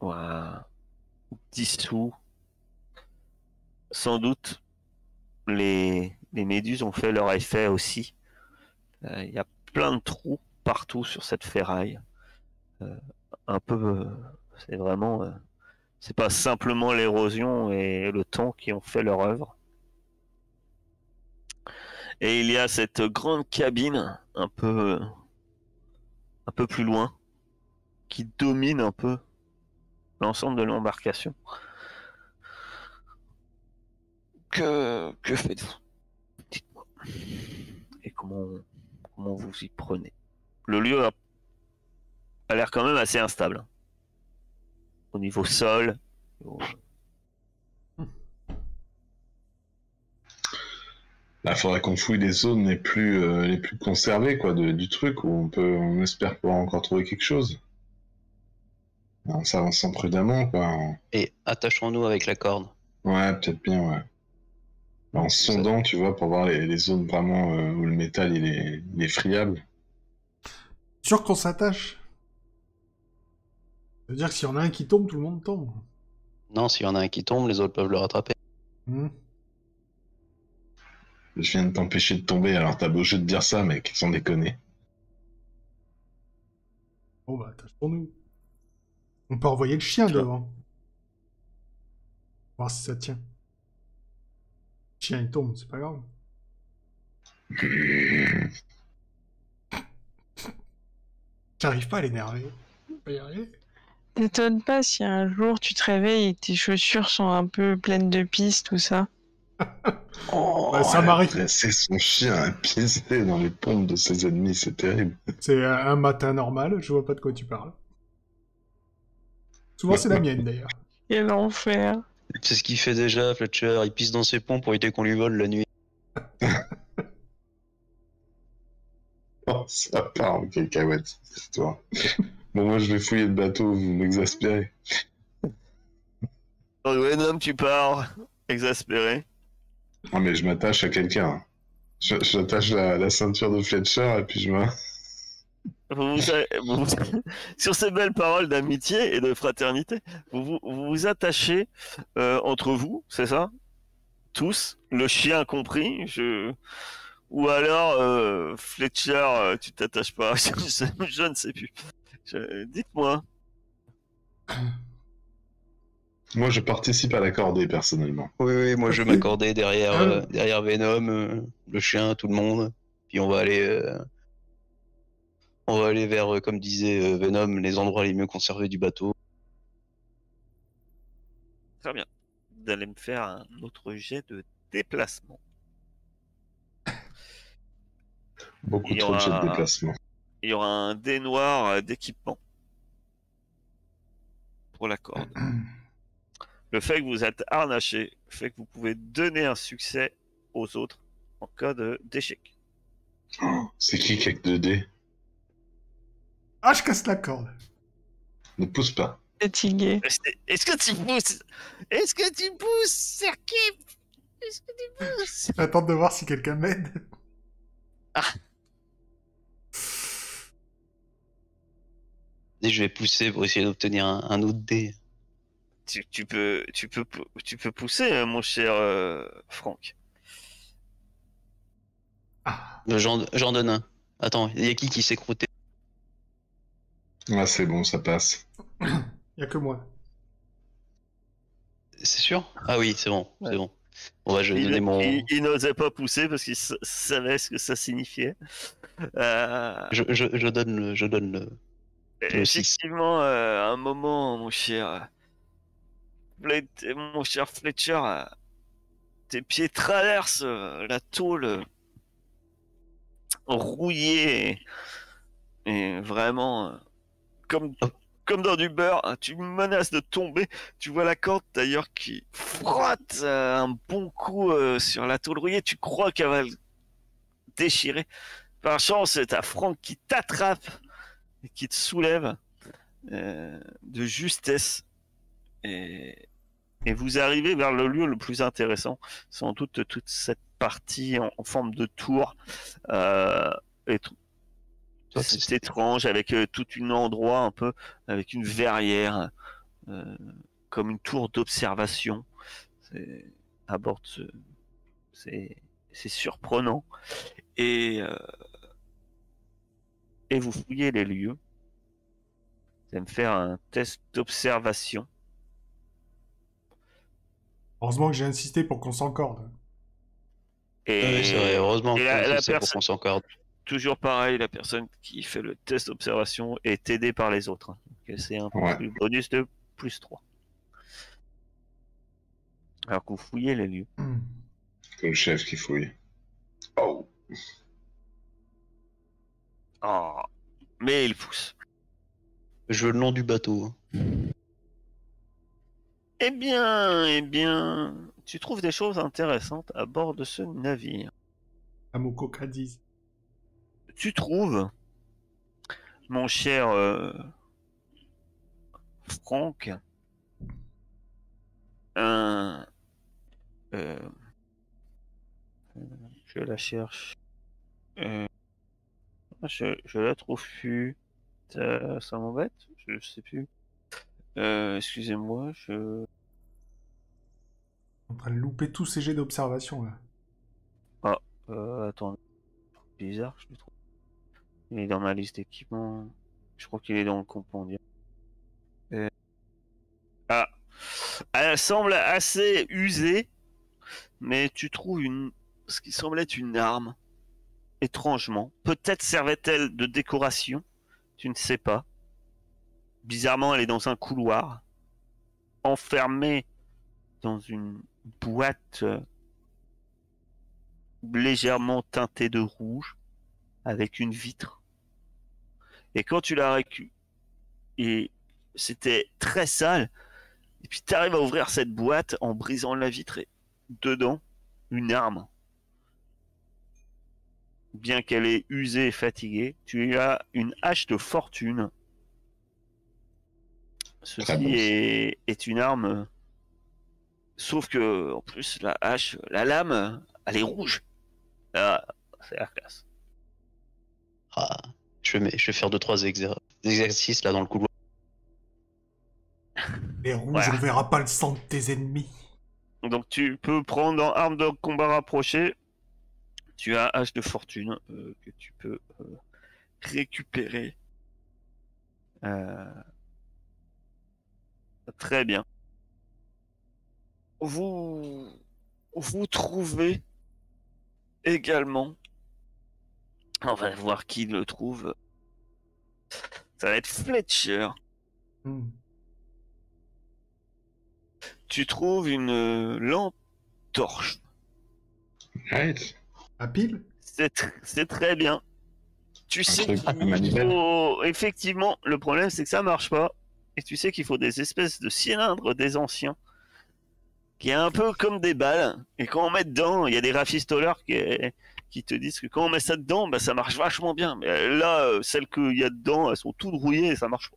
ouah, dissous. Sans doute, les méduses ont fait leur effet aussi. Il y a plein de trous partout sur cette ferraille. Un peu, c'est vraiment, c'est pas simplement l'érosion et le temps qui ont fait leur œuvre. Et il y a cette grande cabine un peu plus loin qui domine un peu l'ensemble de l'embarcation. Que faites-vous? Dites-moi. Et comment vous y prenez? Le lieu a l'air quand même assez instable. Au niveau sol. Là, faudrait qu'on fouille les zones les plus conservées, quoi, du truc, où on espère pouvoir encore trouver quelque chose. En s'avançant prudemment, quoi. Et attachons-nous avec la corde. Ouais, peut-être bien, ouais. En sondant, tu vois, pour voir les zones vraiment où le métal il est friable. Sûr qu'on s'attache. Ça veut dire que s'il y en a un qui tombe, tout le monde tombe. Non, s'il y en a un qui tombe, les autres peuvent le rattraper. Je viens de t'empêcher de tomber, alors t'as beau jeu de dire ça, mec, sans déconner. Bon bah, attache pour nous. On peut envoyer le chien devant. Voir si ça tient. Le chien il tombe, c'est pas grave. J'arrive pas à l'énerver. On va y arriver. T'étonnes pas si un jour tu te réveilles et tes chaussures sont un peu pleines de pis, tout ça. Oh, Bah, ça m'arrive. C'est son chien à pisser dans les pompes de ses ennemis, c'est terrible. C'est un matin normal, je vois pas de quoi tu parles. Souvent c'est la mienne d'ailleurs. Quel enfer. C'est ce qu'il fait déjà, Fletcher. Il pisse dans ses pompes pour éviter qu'on lui vole la nuit. Oh, ça part en cacahuète, cette histoire. Bon, moi je vais fouiller le bateau, vous m'exaspérez. Venom, tu pars, exaspéré. Non, mais je m'attache à quelqu'un. J'attache la ceinture de Fletcher et puis je me... Sur ces belles paroles d'amitié et de fraternité, vous vous attachez entre vous, c'est ça? Tous, le chien compris. Ou alors, Fletcher, tu t'attaches pas. Je ne sais plus. Dites-moi. Moi je participe à la cordée personnellement. Oui, moi je vais m'accorder derrière Venom, le chien, tout le monde. Puis on va aller vers, comme disait Venom, les endroits les mieux conservés du bateau. Très bien. Vous allez me faire un autre jet de déplacement. Beaucoup Il y trop de jets de aura- déplacement. Il y aura un dé noir d'équipement pour la corde. Le fait que vous êtes harnaché fait que vous pouvez donner un succès aux autres en cas d'échec. Oh, c'est qui a que 2 dés? Ah, je casse la corde. Ne pousse pas. Fatigué. Est-ce que tu pousses? Est-ce que tu pousses, Serkip? Est-ce que tu pousses? J'attends de voir si quelqu'un m'aide. Et je vais pousser pour essayer d'obtenir un autre dé. Tu peux pousser, mon cher Franck. Ah, J'en donne un. Attends, il y a qui s'est croûté? Ah, c'est bon, ça passe. y a que moi. C'est sûr? Ah oui, c'est bon, Ouais. c'est bon. Bon, bah, je vais donner mon. Il n'osait pas pousser parce qu'il savait ce que ça signifiait. Je donne le 6. Effectivement, à un moment, mon cher Fletcher, tes pieds traversent la tôle rouillée et vraiment comme, comme dans du beurre. Tu menaces de tomber. Tu vois la corde d'ailleurs qui frotte un bon coup sur la tôle rouillée. Tu crois qu'elle va le déchirer. Par chance, t'as Franck qui t'attrape et qui te soulève de justesse. Et vous arrivez vers le lieu le plus intéressant, sans doute toute cette partie en forme de tour. Et c'est étrange, avec tout un endroit un peu, avec une verrière, comme une tour d'observation. À bord de c'est surprenant. Et vous fouillez les lieux. Vous allez me faire un test d'observation. Heureusement que j'ai insisté pour qu'on s'encorde. Et, Oui, c'est vrai, heureusement et que la c'est pour personne, qu'on s'encorde. toujours pareil, la personne qui fait le test d'observation est aidée par les autres. Donc c'est un Ouais. bonus de plus 3. Alors que vous fouillez les lieux. C'est le chef qui fouille. Oh. Oh, mais il pousse. Je veux le nom du bateau. Eh bien, tu trouves des choses intéressantes à bord de ce navire. Amoko Cadiz. Tu trouves, mon cher Franck, un... je la cherche. Je la trouve plus. Ça m'embête. Je sais plus. Excusez-moi. En train de louper tous ces jets d'observation là. Attends. Bizarre, je le trouve. Il est dans ma liste d'équipements. Je crois qu'il est dans le compendium. Ah. Elle semble assez usée, mais tu trouves ce qui semble être une arme. Étrangement. Peut-être servait-elle de décoration. Tu ne sais pas. Bizarrement, elle est dans un couloir. Enfermée dans une boîte légèrement teintée de rouge. Avec une vitre. Et quand tu la récupères, et c'était très sale, et puis tu arrives à ouvrir cette boîte en brisant la vitre et dedans, une arme. Bien qu'elle est usée et fatiguée, tu as une hache de fortune. Ceci bon. est une arme, sauf que en plus la hache, la lame, elle est rouge. Ah, c'est la classe. Ah, je vais faire 2-3 exercices là dans le couloir. Les rouges, Voilà. on verra pas le sang de tes ennemis. Donc tu peux prendre en arme de combat rapproché. Tu as hache de fortune que tu peux récupérer. Très bien. Vous trouvez également. On va voir qui le trouve. Ça va être Fletcher. Tu trouves une lampe torche. Right. À pile? C'est très bien. Tu sais truc, qu'il une manivelle. faut... Effectivement, le problème, c'est que ça marche pas. Et tu sais qu'il faut des espèces de cylindres des anciens, qui est un peu comme des balles. Et quand on met dedans, il y a des rafistoleurs qui te disent que quand on met ça dedans, bah, ça marche vachement bien. Mais là, celles qu'il y a dedans, elles sont toutes rouillées et ça marche pas.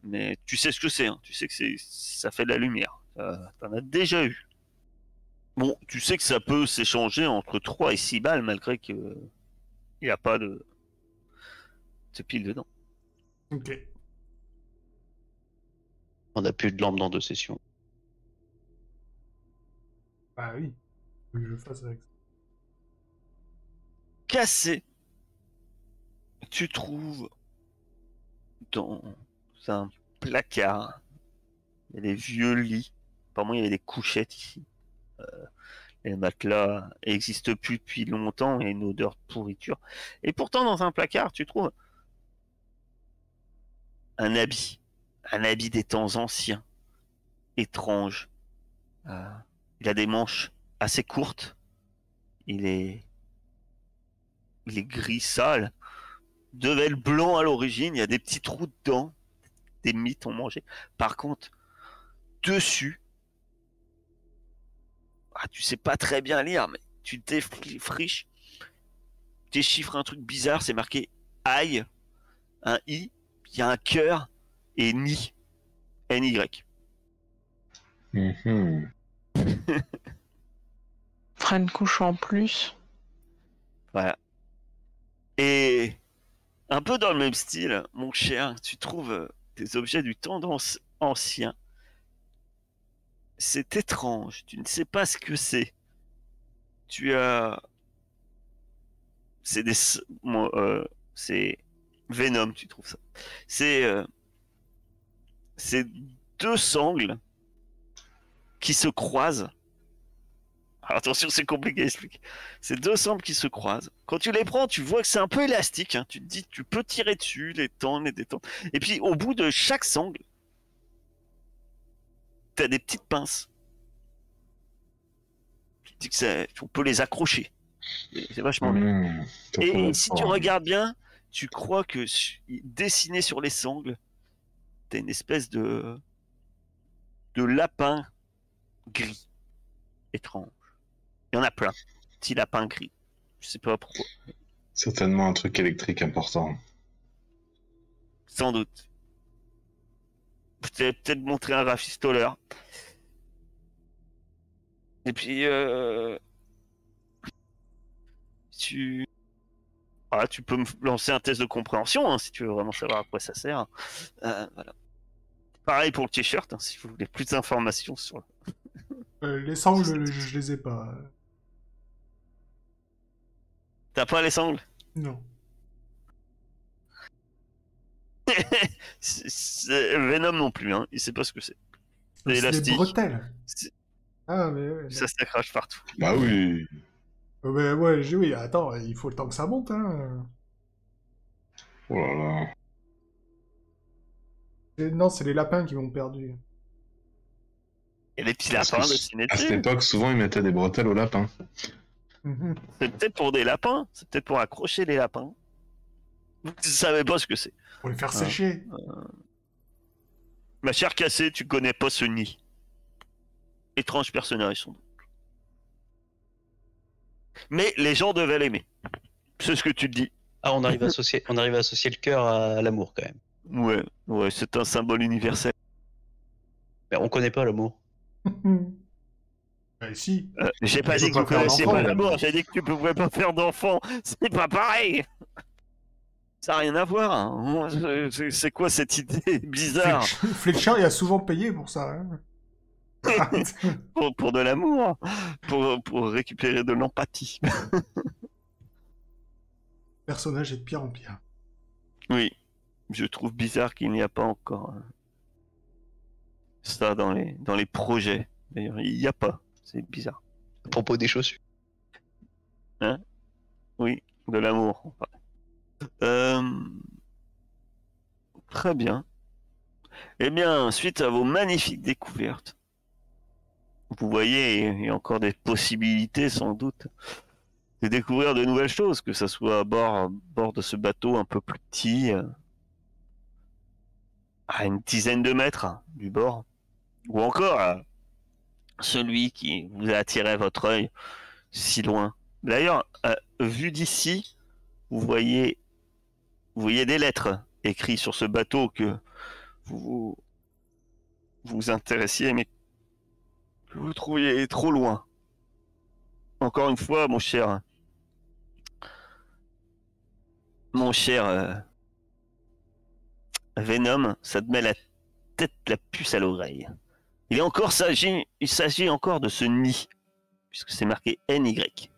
Mais tu sais ce que c'est, hein. Tu sais que ça fait de la lumière. T'en as déjà eu. Bon, tu sais que ça peut s'échanger entre 3 et 6 balles malgré que il n'y a pas de pile dedans. Ok. On n'a plus de lampe dans 2 sessions. Bah oui. Faut que je fasse avec ça. Cassé, tu trouves dans un placard, il y a des vieux lits. Apparemment, il y avait des couchettes ici. Les matelas n'existent plus depuis longtemps, il y a une odeur de pourriture. Et pourtant, dans un placard, tu trouves un habit des temps anciens, étrange. Il a des manches assez courtes. Il est gris sale. Devait être blanc à l'origine. Il y a des petits trous dedans. Des mythes ont mangé. Par contre, dessus, tu sais pas très bien lire, mais tu défriches, déchiffres un truc bizarre. C'est marqué aïe, un i, il y a un cœur et ni, ny. Mhm. Fera une couche en plus. Voilà. Et un peu dans le même style, mon cher, tu trouves des objets du temps ancien. C'est étrange, tu ne sais pas ce que c'est. Tu as... C'est des... c'est Venom, tu trouves ça. C'est 2 sangles qui se croisent. Alors attention, c'est compliqué à expliquer. C'est 2 sangles qui se croisent. Quand tu les prends, tu vois que c'est un peu élastique, hein. Tu te dis, tu peux tirer dessus, les tendre, les détendre. Et puis, au bout de chaque sangle, tu as des petites pinces. Tu te dis que on peut les accrocher. C'est vachement bien. Mhm. Et si tu regardes bien, tu crois que dessiné sur les sangles, tu as une espèce de lapin gris. Étrange. Il y en a plein. Petit lapin gris. Je sais pas pourquoi. Certainement un truc électrique important. Sans doute. Je t'ai peut-être montré un rafistoleur. Et puis, tu peux me lancer un test de compréhension, hein, si tu veux vraiment savoir à quoi ça sert. Voilà. Pareil pour le t-shirt, hein, si vous voulez plus d'informations sur... Les sangles, je les ai pas. T'as pas les sangles? Non. Venom non plus, hein. Il sait pas ce que c'est. C'est C'est des élastique. bretelles. C'est- Ah, mais ouais. Ça s'accroche partout. Bah oui. Mais ouais, oui, attends, il faut le temps que ça monte, hein. Oh là là. Non, c'est les lapins qui m'ont perdu. Il y a des petits Parce lapins que dessinés à cette dessus. époque, souvent, ils mettaient des bretelles aux lapins. Mhm. C'est peut-être pour des lapins. C'est peut-être pour accrocher les lapins. Vous ne savez pas ce que c'est. Pour les faire sécher. Ma chère Cassée, tu connais pas ce nid. Étrange personnage, sans doute. Mais les gens devaient l'aimer. C'est ce que tu te dis. Ah, on arrive à associer le cœur à l'amour quand même. Ouais, c'est un symbole universel. Mais on connaît pas l'amour. Bah si. J'ai pas Tu dit peux que pas vous faire connaissiez d'enfant. pas l'amour, j'ai dit que tu pouvais pas faire d'enfant. C'est pas pareil. Ça n'a rien à voir. Hein. C'est quoi cette idée bizarre Fletcher, il a souvent payé pour ça. Hein. pour de l'amour, pour récupérer de l'empathie. Le personnage est de pire en pire. Oui, je trouve bizarre qu'il n'y a pas encore ça dans les projets. D'ailleurs, il n'y a pas. C'est bizarre. À propos des chaussures. Oui, de l'amour. Très bien. Eh bien, suite à vos magnifiques découvertes, vous voyez, il y a encore des possibilités sans doute. de découvrir de nouvelles choses, que ça soit à bord de ce bateau un peu plus petit, à une dizaine de mètres du bord, ou encore celui qui vous a attiré votre œil si loin. D'ailleurs, vu d'ici, vous voyez des lettres écrites sur ce bateau que vous vous intéressiez, mais que vous trouviez trop loin. Encore une fois, mon cher Venom, ça te met la puce à l'oreille. Il s'agit encore de ce nid, puisque c'est marqué NY.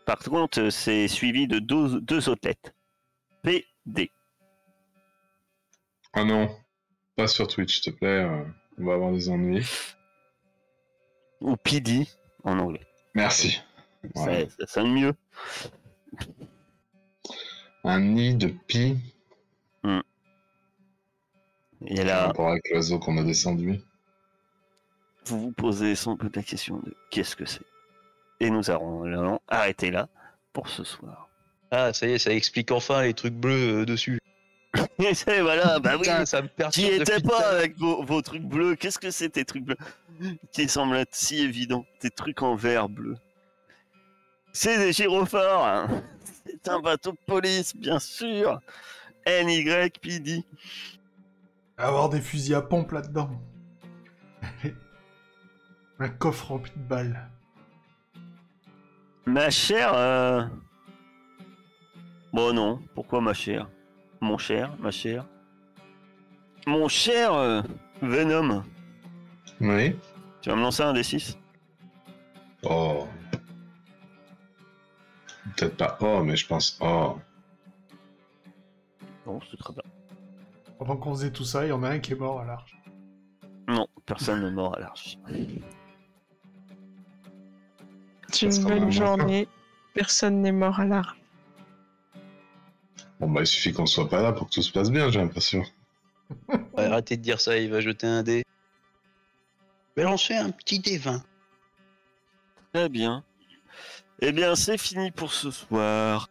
Par contre, c'est suivi de deux autres lettres. PD. Ah non, pas sur Twitch, s'il te plaît. On va avoir des ennuis. Ou PD en anglais. Merci. Voilà. Ça sonne mieux. Un nid de pie. Et Par là, rapport avec l'oiseau qu'on a descendu. vous vous posez sans doute la question de qu'est-ce que c'est. Et nous allons arrêter là pour ce soir. Ah, ça y est, ça explique enfin les trucs bleus dessus. Et voilà, bah oui, Putain, ça me j'y perturbe étais depuis pas tout à l'heure. avec vos trucs bleus. Qu'est-ce que c'est tes trucs bleus qui semblent être si évidents? Tes trucs en verre bleu. C'est des gyrophares. Hein. C'est un bateau de police, bien sûr. NYPD. Avoir des fusils à pompe là-dedans. Un coffre rempli de balles. Ma chère... Bon non, pourquoi ma chère? Mon cher, ma chère. Mon cher Venom. Oui. Tu vas me lancer un D6? Oh. Peut-être pas oh, mais je pense oh. Non, c'est très bien. Pendant qu'on faisait tout ça, il y en a un qui est mort à l'arche. Non, personne ne mord à l'arche. C'est Ça une sera belle vraiment journée. Personne n'est mort à l'arche. Bon bah il suffit qu'on soit pas là pour que tout se passe bien, j'ai l'impression. Ouais, arrêtez de dire ça, il va jeter un dé. Je vais lancer un petit dé 20. Très bien. Eh bien, c'est fini pour ce soir.